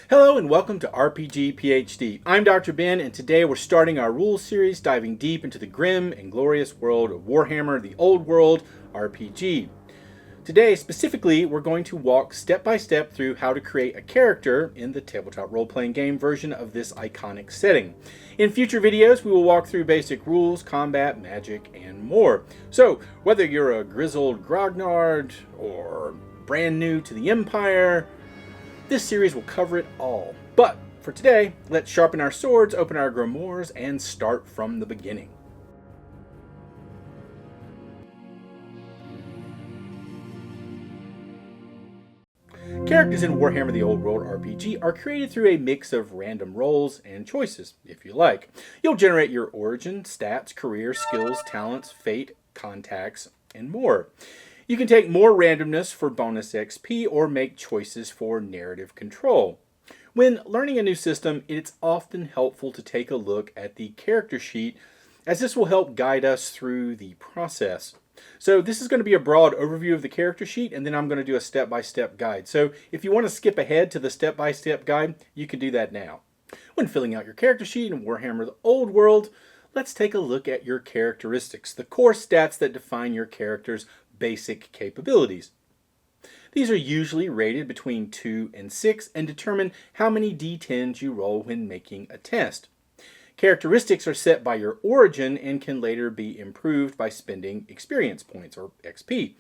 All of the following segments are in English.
Hello and welcome to RPG PhD. I'm Dr. Ben, and today we're starting our rules series diving deep into the grim and glorious world of Warhammer, the Old World RPG. Today, specifically, we're going to walk step by step through how to create a character in the tabletop role-playing game version of this iconic setting. In future videos, we will walk through basic rules, combat, magic, and more. So, whether you're a grizzled grognard or brand new to the Empire, this series will cover it all. But for today, let's sharpen our swords, open our grimoires, and start from the beginning. Characters in Warhammer the Old World RPG are created through a mix of random rolls and choices, if you like. You'll generate your origin, stats, career, skills, talents, fate, contacts, and more. You can take more randomness for bonus XP or make choices for narrative control. When learning a new system, it's often helpful to take a look at the character sheet, as this will help guide us through the process. So this is going to be a broad overview of the character sheet, and then I'm going to do a step-by-step guide. So if you want to skip ahead to the step-by-step guide, you can do that now. When filling out your character sheet in Warhammer the Old World, let's take a look at your characteristics, the core stats that define your character's basic capabilities. These are usually rated between 2 and 6 and determine how many D10s you roll when making a test. Characteristics are set by your origin and can later be improved by spending experience points, or XP.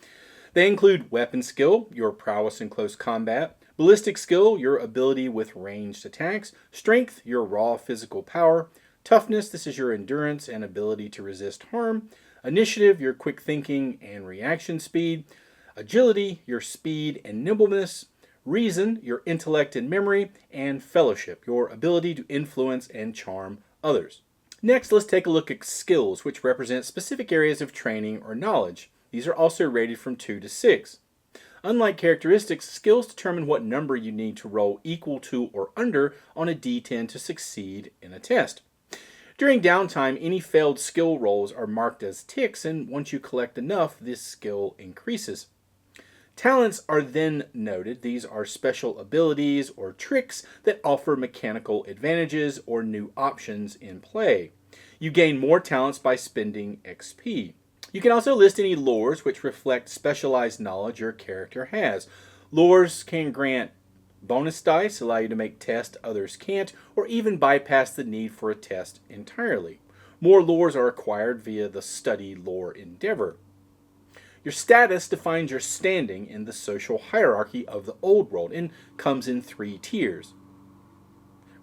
They include weapon skill, your prowess in close combat, ballistic skill, your ability with ranged attacks, strength, your raw physical power, toughness, this is your endurance and ability to resist harm, initiative, your quick thinking and reaction speed, agility, your speed and nimbleness, reason, your intellect and memory, and fellowship, your ability to influence and charm others. Next, let's take a look at skills, which represent specific areas of training or knowledge. These are also rated from 2 to 6. Unlike characteristics, skills determine what number you need to roll equal to or under on a D10 to succeed in a test. During downtime, any failed skill rolls are marked as ticks, and once you collect enough, this skill increases. Talents are then noted. These are special abilities or tricks that offer mechanical advantages or new options in play. You gain more talents by spending XP. You can also list any lores which reflect specialized knowledge your character has. Lores can grant bonus dice, allow you to make tests others can't, or even bypass the need for a test entirely. More lores are acquired via the study lore endeavor. Your status defines your standing in the social hierarchy of the Old World and comes in 3 tiers.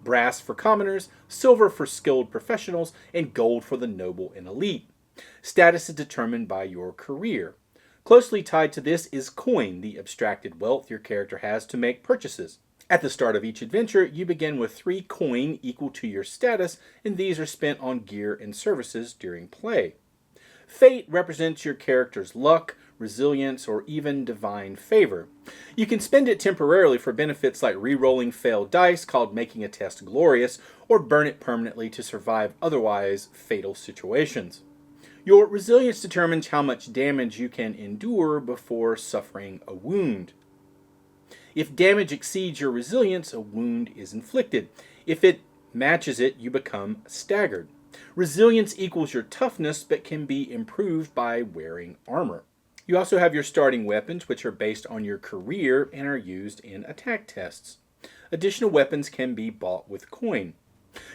Brass for commoners, silver for skilled professionals, and gold for the noble and elite. Status is determined by your career. Closely tied to this is coin, the abstracted wealth your character has to make purchases. At the start of each adventure, you begin with 3 coin equal to your status, and these are spent on gear and services during play. Fate represents your character's luck, resilience, or even divine favor. You can spend it temporarily for benefits like re-rolling failed dice, called making a test glorious, or burn it permanently to survive otherwise fatal situations. Your resilience determines how much damage you can endure before suffering a wound. If damage exceeds your resilience, a wound is inflicted. If it matches it, you become staggered. Resilience equals your toughness, but can be improved by wearing armor. You also have your starting weapons, which are based on your career and are used in attack tests. Additional weapons can be bought with coin.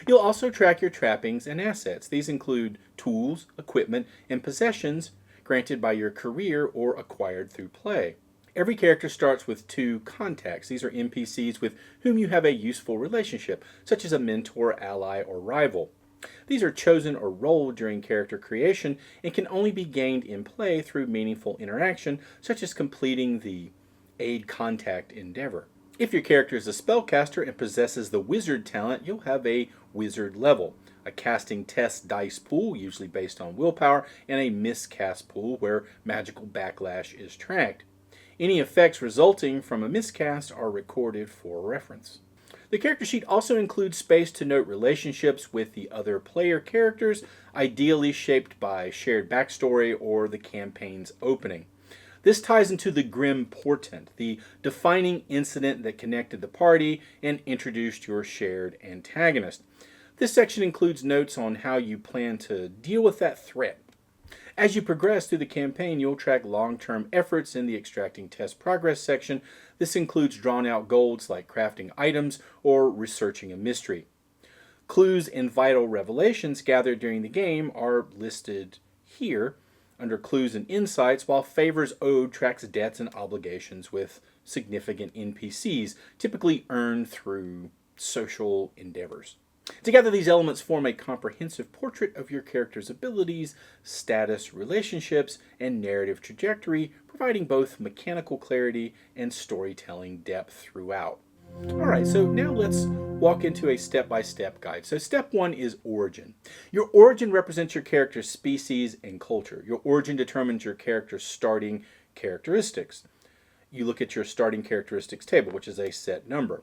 You'll also track your trappings and assets. These include tools, equipment, and possessions granted by your career or acquired through play. Every character starts with 2 contacts. These are NPCs with whom you have a useful relationship, such as a mentor, ally, or rival. These are chosen or rolled during character creation and can only be gained in play through meaningful interaction, such as completing the aid contact endeavor. If your character is a spellcaster and possesses the wizard talent, you'll have a wizard level, a casting test dice pool, usually based on willpower, and a miscast pool where magical backlash is tracked. Any effects resulting from a miscast are recorded for reference. The character sheet also includes space to note relationships with the other player characters, ideally shaped by shared backstory or the campaign's opening. This ties into the grim portent, the defining incident that connected the party and introduced your shared antagonist. This section includes notes on how you plan to deal with that threat. As you progress through the campaign, you'll track long-term efforts in the extracting test progress section. This includes drawn-out goals like crafting items or researching a mystery. Clues and vital revelations gathered during the game are listed here under clues and insights, while favors owed tracks debts and obligations with significant NPCs, typically earned through social endeavors. Together, these elements form a comprehensive portrait of your character's abilities, status, relationships, and narrative trajectory, providing both mechanical clarity and storytelling depth throughout. Alright, so now let's walk into a step-by-step guide. So step 1 is origin. Your origin represents your character's species and culture. Your origin determines your character's starting characteristics. You look at your starting characteristics table, which is a set number.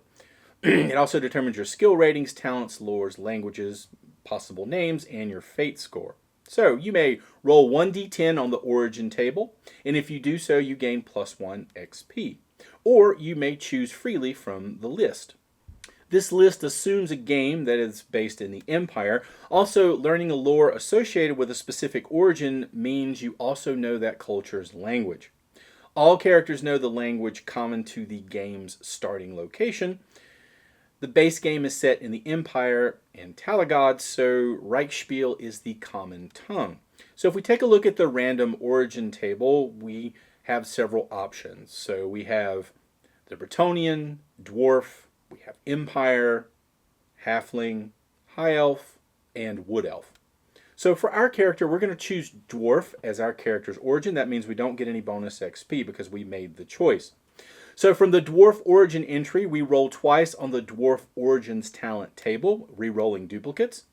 It also determines your skill ratings, talents, lores, languages, possible names, and your fate score. So you may roll 1d10 on the origin table, and if you do so, you gain +1 XP. Or you may choose freely from the list. This list assumes a game that is based in the Empire. Also, learning a lore associated with a specific origin means you also know that culture's language. All characters know the language common to the game's starting location. The base game is set in the Empire and Talagod, so Reichspiel is the common tongue. So if we take a look at the random origin table, we have several options. So we have the Bretonnian, Dwarf, we have Empire, Halfling, High Elf, and Wood Elf. So for our character, we're going to choose Dwarf as our character's origin. That means we don't get any bonus XP because we made the choice. So from the Dwarf Origin entry, we roll twice on the Dwarf Origins talent table, re-rolling duplicates.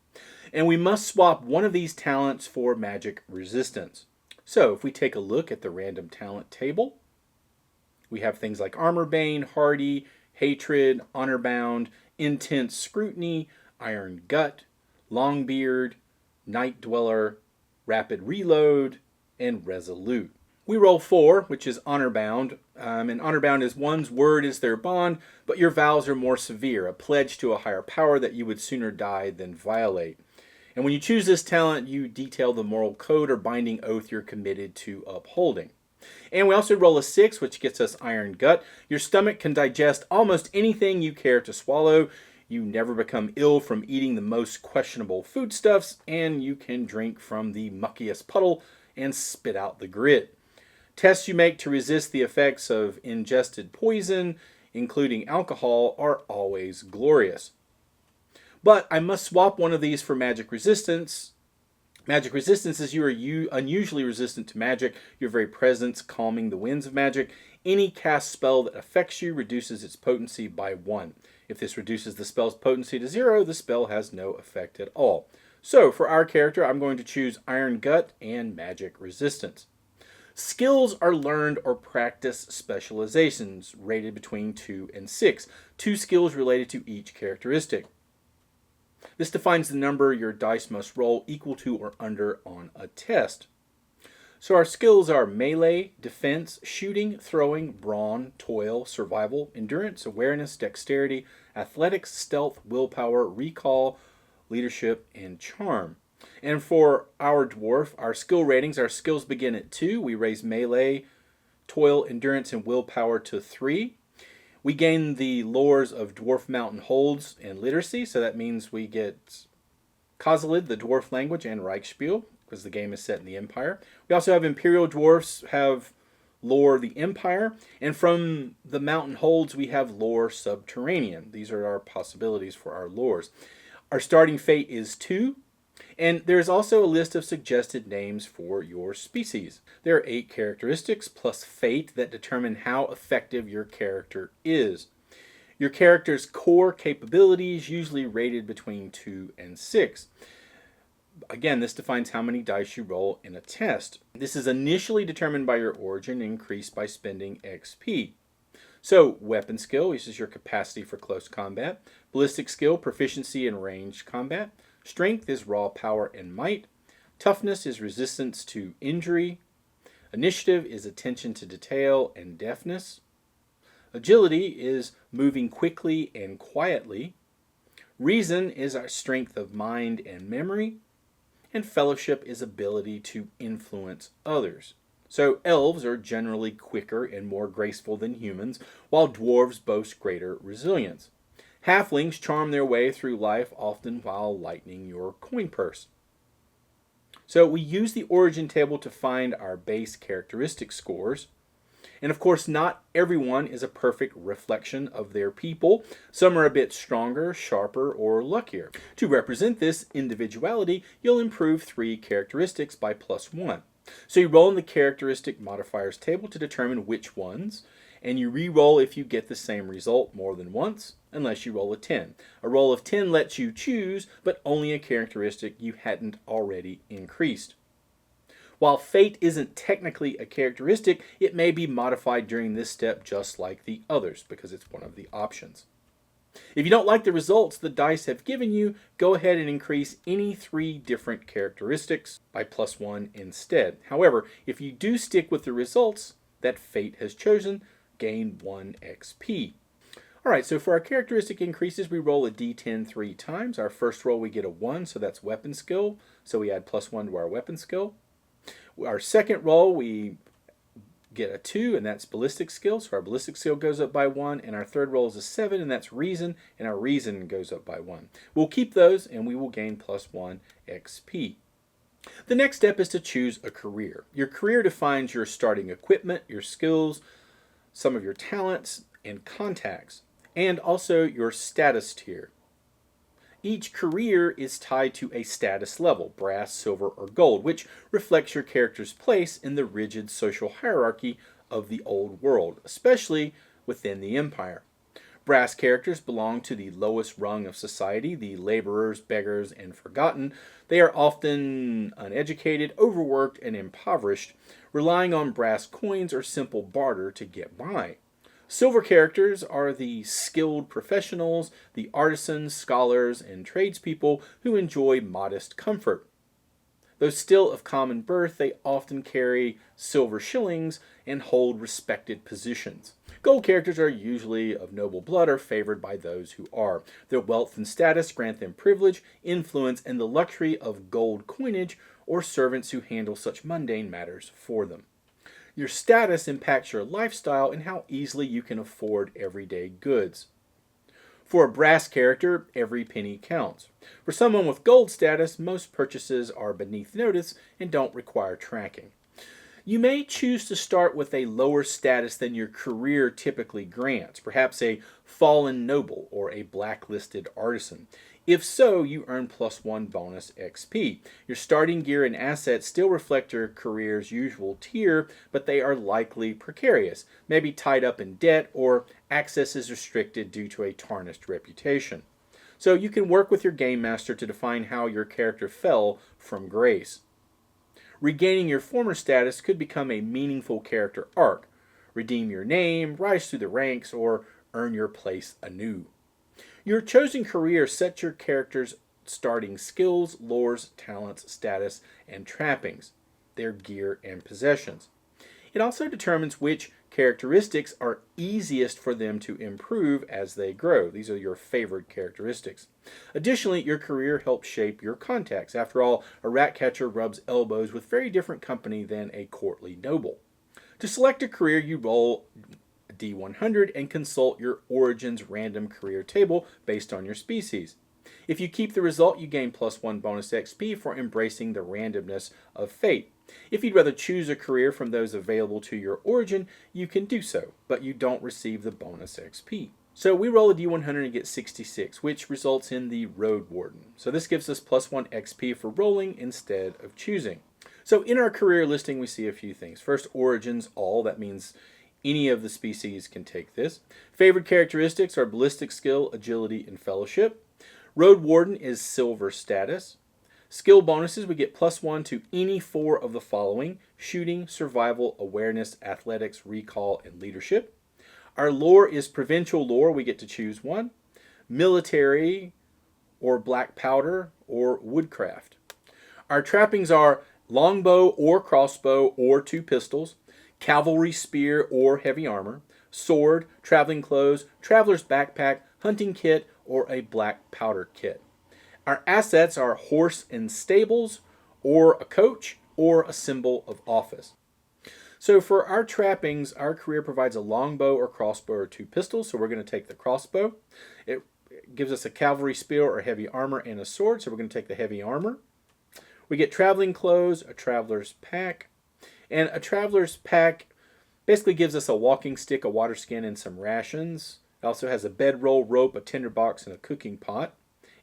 And we must swap one of these talents for magic resistance. So if we take a look at the random talent table, we have things like Armor Bane, Hardy, Hatred, Honor-Bound, Intense Scrutiny, Iron Gut, Longbeard, Night Dweller, Rapid Reload, and Resolute. We roll 4, which is Honor-Bound, and Honor-Bound is one's word is their bond, but your vows are more severe, a pledge to a higher power that you would sooner die than violate. And when you choose this talent, you detail the moral code or binding oath you're committed to upholding. And we also roll a 6, which gets us Iron Gut. Your stomach can digest almost anything you care to swallow. You never become ill from eating the most questionable foodstuffs, and you can drink from the muckiest puddle and spit out the grit. Tests you make to resist the effects of ingested poison, including alcohol, are always glorious. But I must swap one of these for magic resistance. Magic resistance is you are unusually resistant to magic, your very presence calming the winds of magic. Any cast spell that affects you reduces its potency by 1. If this reduces the spell's potency to 0, the spell has no effect at all. So for our character, I'm going to choose Iron Gut and Magic Resistance. Skills are learned or practice specializations, rated between 2 and 6. 2 skills related to each characteristic. This defines the number your dice must roll equal to or under on a test. So our skills are melee, defense, shooting, throwing, brawn, toil, survival, endurance, awareness, dexterity, athletics, stealth, willpower, recall, leadership, and charm. And for our dwarf, our skill ratings, our skills begin at 2. We raise melee, toil, endurance, and willpower to 3. We gain the lores of Dwarf Mountain Holds and Literacy, so that means we get Kozilid, the dwarf language, and Reichspiel, because the game is set in the Empire. We also have Imperial Dwarfs, have lore the Empire, and from the Mountain Holds we have lore Subterranean. These are our possibilities for our lores. Our starting fate is 2. And there's also a list of suggested names for your species. There are 8 characteristics plus fate that determine how effective your character is. Your character's core capabilities usually rated between 2 and 6. Again, this defines how many dice you roll in a test. This is initially determined by your origin and increased by spending XP. So, weapon skill, this is your capacity for close combat. Ballistic skill, proficiency in ranged combat. Strength is raw power and might. Toughness is resistance to injury. Initiative is attention to detail and deftness. Agility is moving quickly and quietly. Reason is our strength of mind and memory. And fellowship is ability to influence others. So elves are generally quicker and more graceful than humans, while dwarves boast greater resilience. Halflings charm their way through life, often while lightening your coin purse. So we use the origin table to find our base characteristic scores. And of course, not everyone is a perfect reflection of their people. Some are a bit stronger, sharper, or luckier. To represent this individuality, you'll improve 3 characteristics by +1. So you roll in the characteristic modifiers table to determine which ones, and you re-roll if you get the same result more than once, unless you roll a 10. A roll of 10 lets you choose, but only a characteristic you hadn't already increased. While fate isn't technically a characteristic, it may be modified during this step just like the others, because it's one of the options. If you don't like the results the dice have given you, go ahead and increase any 3 different characteristics by +1 instead. However, if you do stick with the results that fate has chosen, gain 1 XP. Alright, so for our characteristic increases, we roll a d10 3 times. Our first roll we get a 1, so that's weapon skill, so we add +1 to our weapon skill. Our second roll, we get a 2, and that's ballistic skill, so our ballistic skill goes up by 1, and our third roll is a 7, and that's reason, and our reason goes up by 1. We'll keep those, and we will gain +1 XP. The next step is to choose a career. Your career defines your starting equipment, your skills, some of your talents, and contacts, and also your status tier. Each career is tied to a status level, brass, silver, or gold, which reflects your character's place in the rigid social hierarchy of the old world, especially within the Empire. Brass characters belong to the lowest rung of society, the laborers, beggars, and forgotten. They are often uneducated, overworked, and impoverished, relying on brass coins or simple barter to get by. Silver characters are the skilled professionals, the artisans, scholars, and tradespeople who enjoy modest comfort. Though still of common birth, they often carry silver shillings and hold respected positions. Gold characters are usually of noble blood or favored by those who are. Their wealth and status grant them privilege, influence, and the luxury of gold coinage or servants who handle such mundane matters for them. Your status impacts your lifestyle and how easily you can afford everyday goods. For a brass character, every penny counts. For someone with gold status, most purchases are beneath notice and don't require tracking. You may choose to start with a lower status than your career typically grants, perhaps a fallen noble or a blacklisted artisan. If so, you earn +1 bonus XP. Your starting gear and assets still reflect your career's usual tier, but they are likely precarious, maybe tied up in debt, or access is restricted due to a tarnished reputation. So you can work with your game master to define how your character fell from grace. Regaining your former status could become a meaningful character arc. Redeem your name, rise through the ranks, or earn your place anew. Your chosen career sets your character's starting skills, lores, talents, status, and trappings, their gear and possessions. It also determines which characteristics are easiest for them to improve as they grow. These are your favorite characteristics. Additionally, your career helps shape your contacts. After all, a rat catcher rubs elbows with very different company than a courtly noble. To select a career, you roll D100 and consult your Origins random career table based on your species. If you keep the result, you gain +1 bonus XP for embracing the randomness of fate. If you'd rather choose a career from those available to your origin, you can do so, but you don't receive the bonus XP. So we roll a D100 and get 66, which results in the Road Warden. So this gives us +1 XP for rolling instead of choosing. So in our career listing, we see a few things. First, Origins all. That means any of the species can take this. Favorite characteristics are ballistic skill, agility, and fellowship. Road Warden is silver status. Skill bonuses, we get +1 to any 4 of the following: shooting, survival, awareness, athletics, recall, and leadership. Our lore is provincial lore, we get to choose one. Military, or black powder, or woodcraft. Our trappings are longbow or crossbow or 2 pistols, cavalry spear or heavy armor, sword, traveling clothes, traveler's backpack, hunting kit, or a black powder kit. Our assets are horse and stables, or a coach, or a symbol of office. So for our trappings, our career provides a longbow or crossbow or 2 pistols, so we're going to take the crossbow. It gives us a cavalry spear or heavy armor and a sword, so we're going to take the heavy armor. We get traveling clothes, a traveler's pack, and a traveler's pack basically gives us a walking stick, a water skin, and some rations. It also has a bedroll, rope, a tinderbox, and a cooking pot,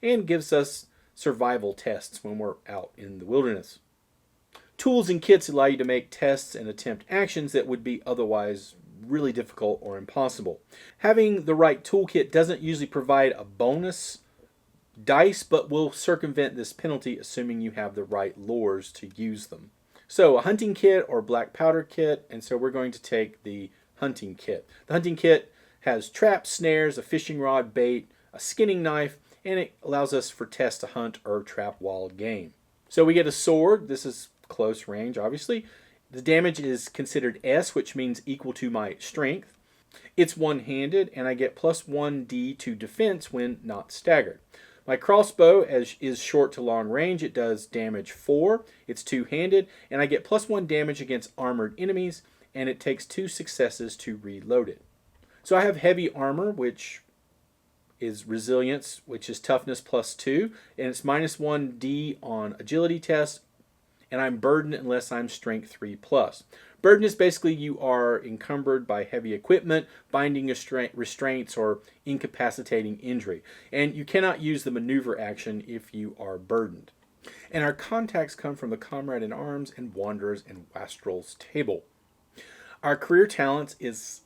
and gives us survival tests when we're out in the wilderness. Tools and kits allow you to make tests and attempt actions that would be otherwise really difficult or impossible. Having the right toolkit doesn't usually provide a bonus dice, but will circumvent this penalty assuming you have the right lures to use them. So a hunting kit or black powder kit, and so we're going to take the hunting kit. The hunting kit has traps, snares, a fishing rod, bait, a skinning knife, and it allows us for tests to hunt or trap wild game. So we get a sword. This is close range, obviously. The damage is considered S, which means equal to my strength. It's one-handed, and I get plus 1d to defense when not staggered. My crossbow is short to long range. It does damage 4. It's two-handed, and I get plus 1 damage against armored enemies, and it takes 2 successes to reload it. So I have heavy armor, which is resilience, which is toughness plus 2, and it's minus 1d on agility test, and I'm burdened unless I'm strength 3 plus. Burden is basically you are encumbered by heavy equipment, binding restraints, or incapacitating injury. And you cannot use the maneuver action if you are burdened. And our contacts come from the Comrade in Arms and Wanderers and Wastrels table. Our career talents is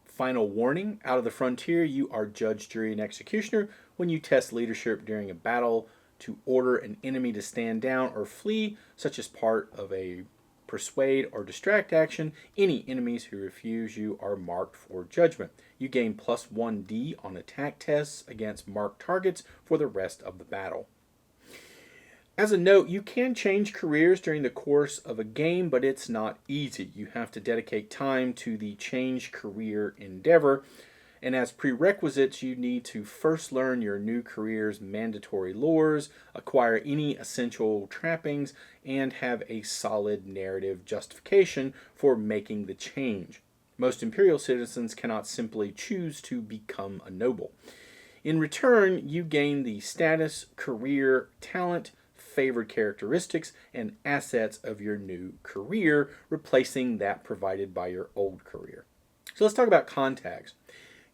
Final Warning. Out of the Frontier, you are Judge, Jury, and Executioner when you test leadership during a battle to order an enemy to stand down or flee, such as part of a persuade or distract action. Any enemies who refuse you are marked for judgment. You gain plus 1d on attack tests against marked targets for the rest of the battle. As a note, you can change careers during the course of a game, but it's not easy. You have to dedicate time to the change career endeavor, and as prerequisites, you need to first learn your new career's mandatory lores, acquire any essential trappings, and have a solid narrative justification for making the change. Most Imperial citizens cannot simply choose to become a noble. In return, you gain the status, career, talent, favored characteristics, and assets of your new career, replacing that provided by your old career. So let's talk about contacts.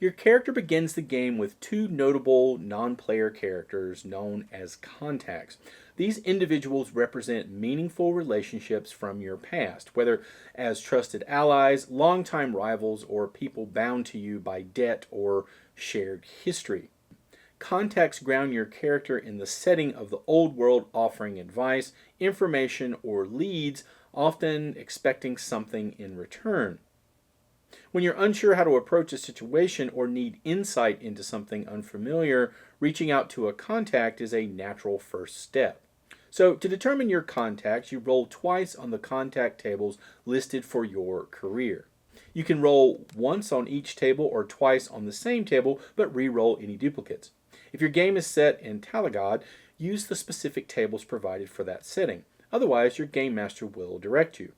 Your character begins the game with 2 notable non-player characters known as contacts. These individuals represent meaningful relationships from your past, whether as trusted allies, longtime rivals, or people bound to you by debt or shared history. Contacts ground your character in the setting of the old world, offering advice, information, or leads, often expecting something in return. When you're unsure how to approach a situation or need insight into something unfamiliar, reaching out to a contact is a natural first step. So to determine your contacts, you roll twice on the contact tables listed for your career. You can roll once on each table or twice on the same table, but re-roll any duplicates. If your game is set in Talagod, use the specific tables provided for that setting. Otherwise, your game master will direct you.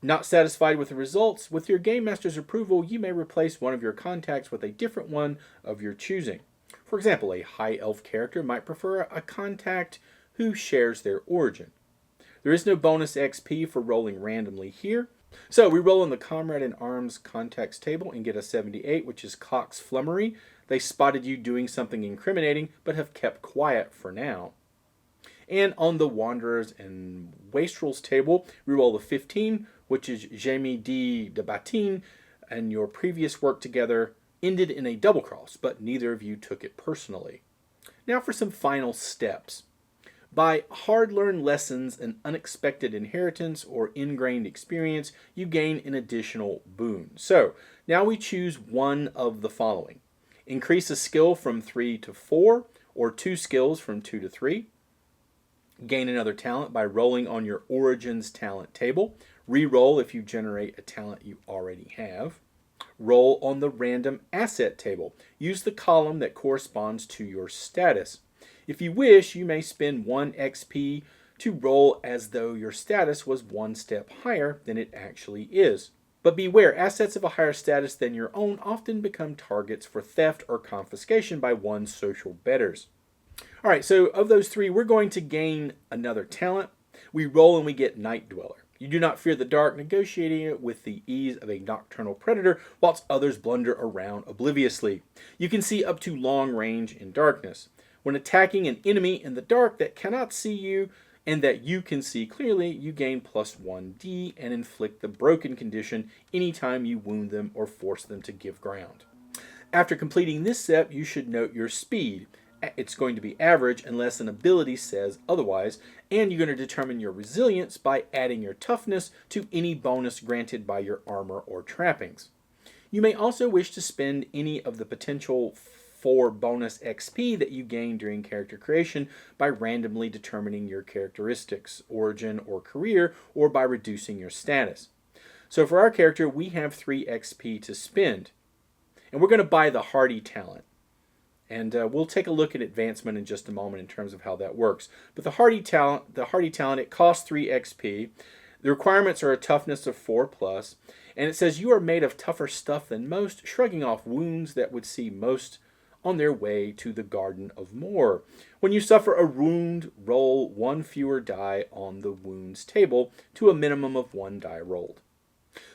Not satisfied with the results, with your game master's approval, you may replace one of your contacts with a different one of your choosing. For example, a high elf character might prefer a contact who shares their origin. There is no bonus XP for rolling randomly here. So we roll on the Comrade in Arms contacts table and get a 78, which is Cock's Flummery. They spotted you doing something incriminating, but have kept quiet for now. And on the Wanderers and Wastrels table, we roll a 15, which is Jamie de Batin, and your previous work together ended in a double cross, but neither of you took it personally. Now for some final steps. By hard-learned lessons, an unexpected inheritance, or ingrained experience, you gain an additional boon. So now we choose one of the following. Increase a skill from 3 to 4, or 2 skills from 2 to 3. Gain another talent by rolling on your Origins talent table. Reroll if you generate a talent you already have. Roll on the random asset table. Use the column that corresponds to your status. If you wish, you may spend 1 XP to roll as though your status was 1 step higher than it actually is. But beware, assets of a higher status than your own often become targets for theft or confiscation by one's social betters. Alright, so of those 3, we're going to gain another talent. We roll and we get Night Dweller. You do not fear the dark, negotiating it with the ease of a nocturnal predator, whilst others blunder around obliviously. You can see up to long range in darkness. When attacking an enemy in the dark that cannot see you, and that you can see clearly, you gain plus 1d and inflict the broken condition anytime you wound them or force them to give ground. After completing this step, you should note your speed. It's going to be average unless an ability says otherwise, and you're going to determine your resilience by adding your toughness to any bonus granted by your armor or trappings. You may also wish to spend any of the potential 4 bonus XP that you gain during character creation by randomly determining your characteristics, origin, or career, or by reducing your status. So for our character, we have 3 XP to spend, and we're going to buy the Hardy talent. And we'll take a look at advancement in just a moment in terms of how that works. But the Hardy talent, it costs 3 XP. The requirements are a toughness of 4+, and it says you are made of tougher stuff than most, shrugging off wounds that would see most on their way to the Garden of More. When you suffer a wound, roll 1 fewer die on the wounds table to a minimum of 1 die rolled.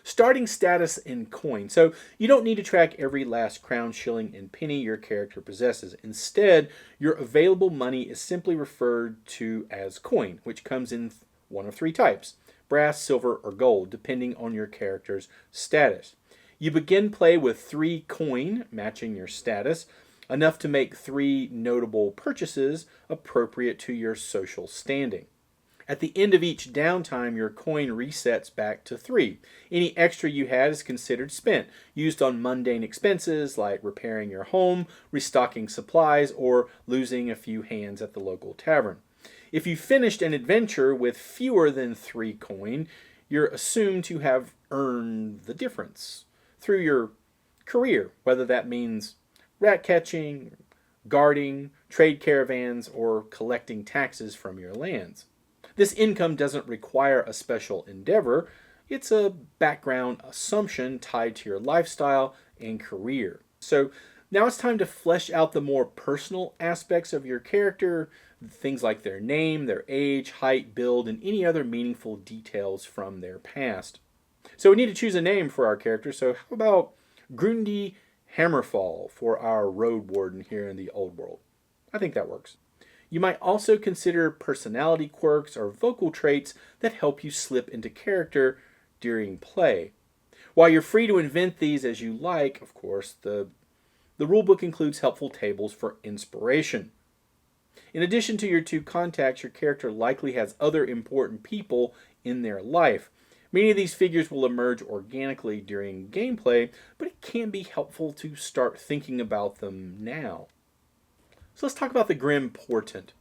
Starting status in coin. So you don't need to track every last crown, shilling, and penny your character possesses. Instead, your available money is simply referred to as coin, which comes in one of 3 types: brass, silver, or gold, depending on your character's status. You begin play with 3 coin, matching your status, enough to make 3 notable purchases appropriate to your social standing. At the end of each downtime, your coin resets back to 3. Any extra you had is considered spent, used on mundane expenses like repairing your home, restocking supplies, or losing a few hands at the local tavern. If you finished an adventure with fewer than 3 coin, you're assumed to have earned the difference through your career, whether that means rat catching, guarding, trade caravans, or collecting taxes from your lands. This income doesn't require a special endeavor. It's a background assumption tied to your lifestyle and career. So now it's time to flesh out the more personal aspects of your character, things like their name, their age, height, build, and any other meaningful details from their past. So we need to choose a name for our character. So how about Grundy Hammerfall for our road warden here in the old world? I think that works. You might also consider personality quirks or vocal traits that help you slip into character during play. While you're free to invent these as you like, of course, the rulebook includes helpful tables for inspiration. In addition to your 2 contacts, your character likely has other important people in their life. Many of these figures will emerge organically during gameplay, but it can be helpful to start thinking about them now. So let's talk about the Grim Portent.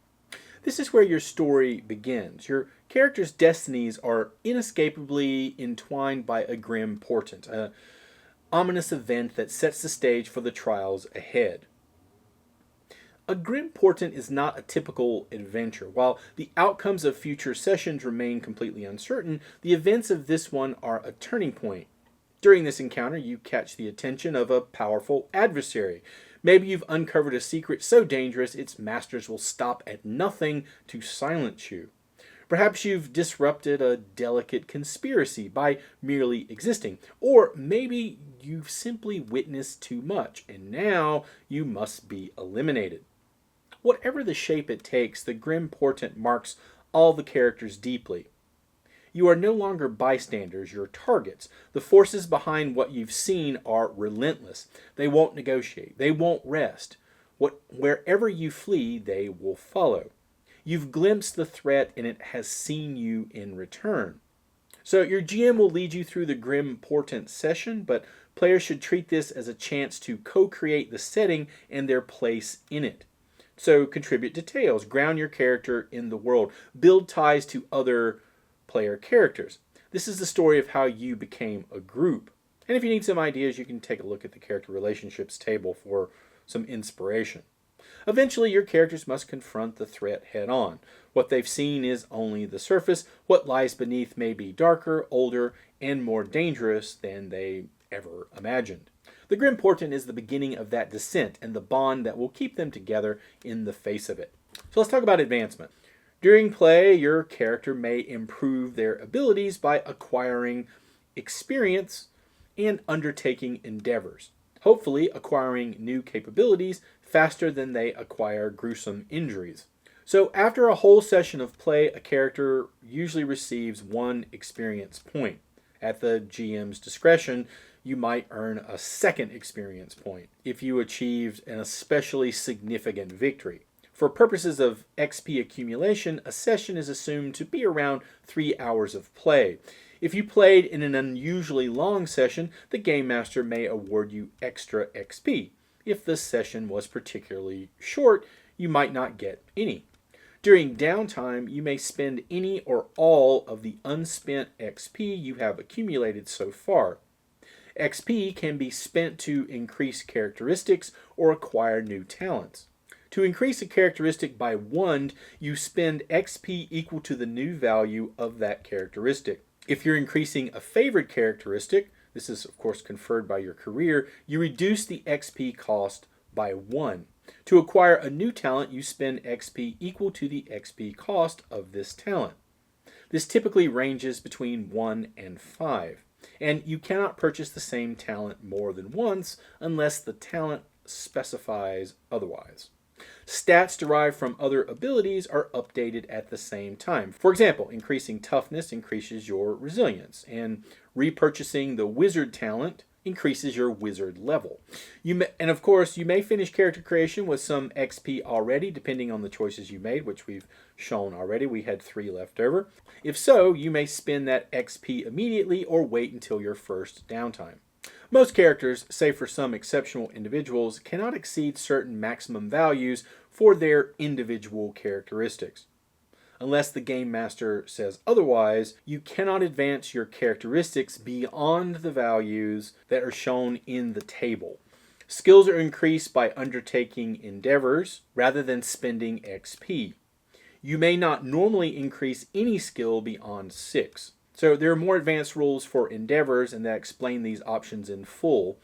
This is where your story begins. Your character's destinies are inescapably entwined by a Grim Portent, an ominous event that sets the stage for the trials ahead. A Grim Portent is not a typical adventure. While the outcomes of future sessions remain completely uncertain, the events of this one are a turning point. During this encounter, you catch the attention of a powerful adversary. Maybe you've uncovered a secret so dangerous its masters will stop at nothing to silence you. Perhaps you've disrupted a delicate conspiracy by merely existing. Or maybe you've simply witnessed too much, and now you must be eliminated. Whatever the shape it takes, the Grim Portent marks all the characters deeply. You are no longer bystanders, you're targets. The forces behind what you've seen are relentless. They won't negotiate. They won't rest. Wherever you flee, they will follow. You've glimpsed the threat and it has seen you in return. So your GM will lead you through the Grim Portent session, but players should treat this as a chance to co-create the setting and their place in it. So contribute details, ground your character in the world, build ties to other player characters. This is the story of how you became a group. And if you need some ideas, you can take a look at the character relationships table for some inspiration. Eventually, your characters must confront the threat head on. What they've seen is only the surface. What lies beneath may be darker, older, and more dangerous than they ever imagined. The Grim Portent is the beginning of that descent and the bond that will keep them together in the face of it. So let's talk about advancement. During play, your character may improve their abilities by acquiring experience and undertaking endeavors, hopefully acquiring new capabilities faster than they acquire gruesome injuries. So after a whole session of play, a character usually receives 1 experience point. At the GM's discretion, you might earn a 2nd experience point if you achieved an especially significant victory. For purposes of XP accumulation, a session is assumed to be around 3 hours of play. If you played in an unusually long session, the Game Master may award you extra XP. If the session was particularly short, you might not get any. During downtime, you may spend any or all of the unspent XP you have accumulated so far. XP can be spent to increase characteristics or acquire new talents. To increase a characteristic by 1, you spend XP equal to the new value of that characteristic. If you're increasing a favored characteristic, this is of course conferred by your career, you reduce the XP cost by 1. To acquire a new talent, you spend XP equal to the XP cost of this talent. This typically ranges between 1 and 5, and you cannot purchase the same talent more than once unless the talent specifies otherwise. Stats derived from other abilities are updated at the same time. For example, increasing toughness increases your resilience, and repurchasing the wizard talent increases your wizard level. And of course, you may finish character creation with some XP already, depending on the choices you made, which we've shown already. We had 3 left over. If so, you may spend that XP immediately or wait until your first downtime. Most characters, save for some exceptional individuals, cannot exceed certain maximum values for their individual characteristics. Unless the Game Master says otherwise, you cannot advance your characteristics beyond the values that are shown in the table. Skills are increased by undertaking endeavors rather than spending XP. You may not normally increase any skill beyond 6. So there are more advanced rules for endeavors, and that explain these options in full.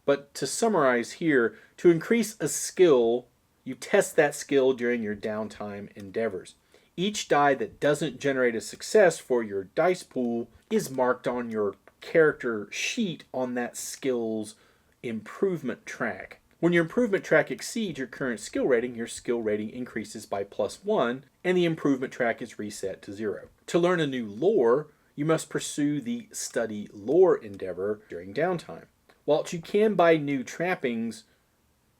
But to summarize here, to increase a skill, you test that skill during your downtime endeavors. Each die that doesn't generate a success for your dice pool is marked on your character sheet on that skill's improvement track. When your improvement track exceeds your current skill rating, your skill rating increases by +1, and the improvement track is reset to 0. To learn a new lore, you must pursue the study lore endeavor during downtime. Whilst you can buy new trappings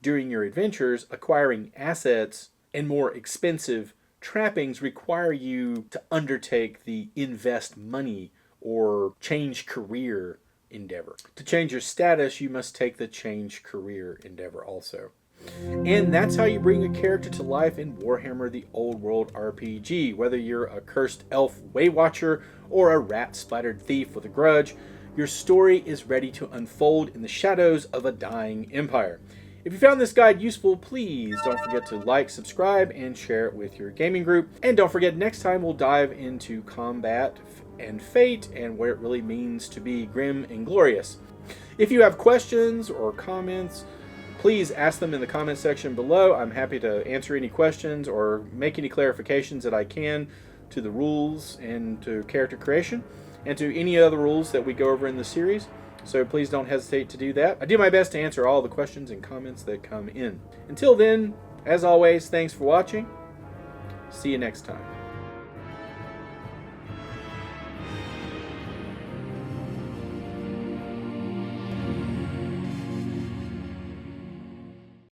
during your adventures, acquiring assets and more expensive trappings require you to undertake the invest money or change career endeavor. To change your status, you must take the change career endeavor also. And that's how you bring a character to life in Warhammer the Old World RPG. Whether you're a cursed elf waywatcher or a rat-splattered thief with a grudge, your story is ready to unfold in the shadows of a dying empire. If you found this guide useful, please don't forget to like, subscribe, and share it with your gaming group. And don't forget, next time we'll dive into combat and fate and what it really means to be grim and glorious. If you have questions or comments, please ask them in the comment section below. I'm happy to answer any questions or make any clarifications that I can to the rules and to character creation and to any other rules that we go over in the series. So please don't hesitate to do that. I do my best to answer all the questions and comments that come in. Until then, as always, thanks for watching. See you next time.